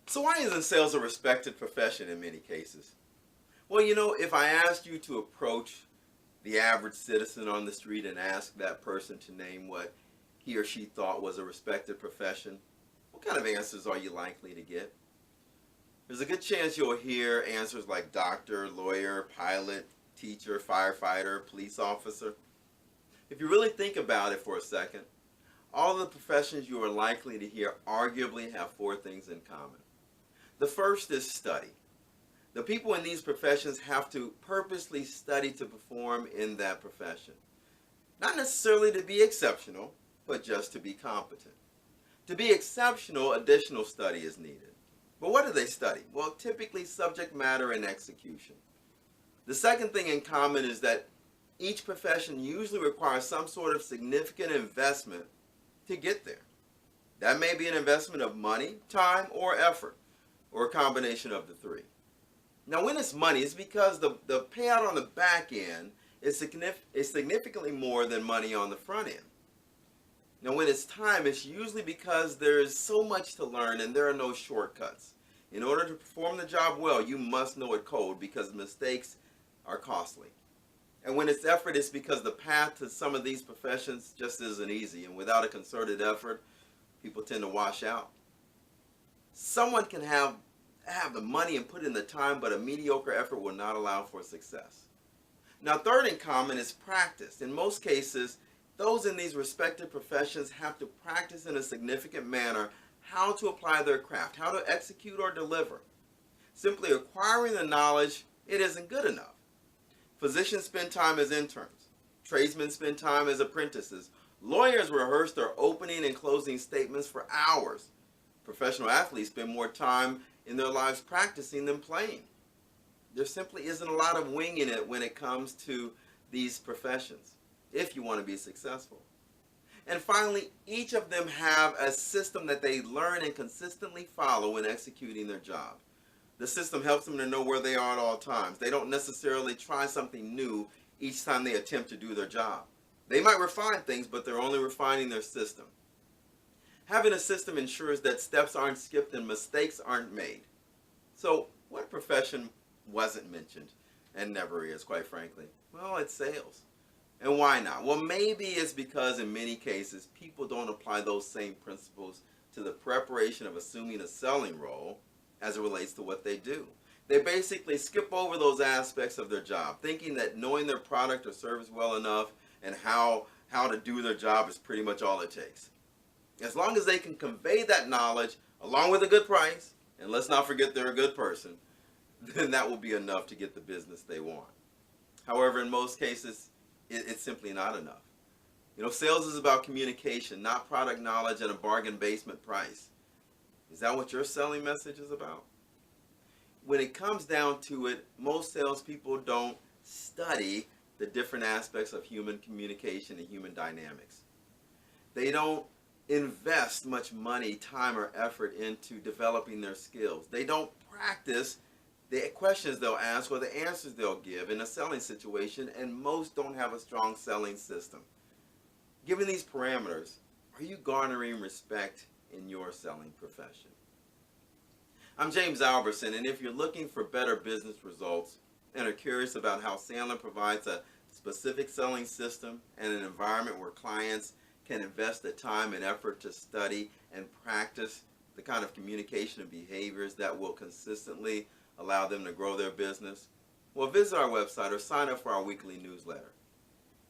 So why isn't sales a respected profession in many cases? Well, if I asked you to approach the average citizen on the street and ask that person to name what he or she thought was a respected profession, what kind of answers are you likely to get? There's a good chance you'll hear answers like doctor, lawyer, pilot, teacher, firefighter, police officer. If you really think about it for a second, all of the professions you are likely to hear arguably have four things in common. The first is study. The people in these professions have to purposely study to perform in that profession. Not necessarily to be exceptional, but just to be competent. To be exceptional, additional study is needed. But what do they study? Well, typically subject matter and execution. The second thing in common is that each profession usually requires some sort of significant investment to get there. That may be an investment of money, time, or effort, or a combination of the three. Now, when it's money, it's because the payout on the back end is significantly more than money on the front end. Now, when it's time, it's usually because there is so much to learn and there are no shortcuts. In order to perform the job well, you must know it cold because mistakes are costly. And when it's effort, it's because the path to some of these professions just isn't easy. And without a concerted effort, people tend to wash out. Someone can have the money and put in the time, but a mediocre effort will not allow for success. Now, third in common is practice. In most cases, those in these respected professions have to practice in a significant manner how to apply their craft, how to execute or deliver. Simply acquiring the knowledge, it isn't good enough. Physicians spend time as interns. Tradesmen spend time as apprentices. Lawyers rehearse their opening and closing statements for hours. Professional athletes spend more time in their lives practicing than playing. There simply isn't a lot of winging it when it comes to these professions, if you want to be successful. And finally, each of them have a system that they learn and consistently follow in executing their job. The system helps them to know where they are at all times. They don't necessarily try something new each time they attempt to do their job. They might refine things, but they're only refining their system. Having a system ensures that steps aren't skipped and mistakes aren't made. So, what profession wasn't mentioned and never is, quite frankly? Well, it's sales. And why not? Well, maybe it's because in many cases, people don't apply those same principles to the preparation of assuming a selling role as it relates to what they do. They basically skip over those aspects of their job, thinking that knowing their product or service well enough and how to do their job is pretty much all it takes. As long as they can convey that knowledge along with a good price, and let's not forget they're a good person, then that will be enough to get the business they want. However, in most cases, it's simply not enough. Sales is about communication, not product knowledge and a bargain basement price. Is that what your selling message is about? When it comes down to it, most salespeople don't study the different aspects of human communication and human dynamics. They don't invest much money, time, or effort into developing their skills. They don't practice the questions they'll ask or the answers they'll give in a selling situation, and most don't have a strong selling system. Given these parameters, are you garnering respect in your selling profession? I'm James Albertson, and if you're looking for better business results and are curious about how Sandler provides a specific selling system and an environment where clients can invest the time and effort to study and practice the kind of communication and behaviors that will consistently allow them to grow their business, well, visit our website or sign up for our weekly newsletter.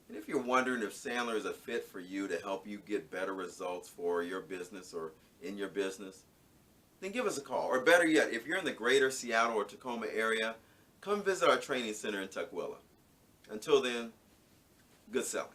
And if you're wondering if Sandler is a fit for you to help you get better results for your business or in your business, then give us a call. Or better yet, if you're in the greater Seattle or Tacoma area, come visit our training center in Tukwila. Until then, good selling.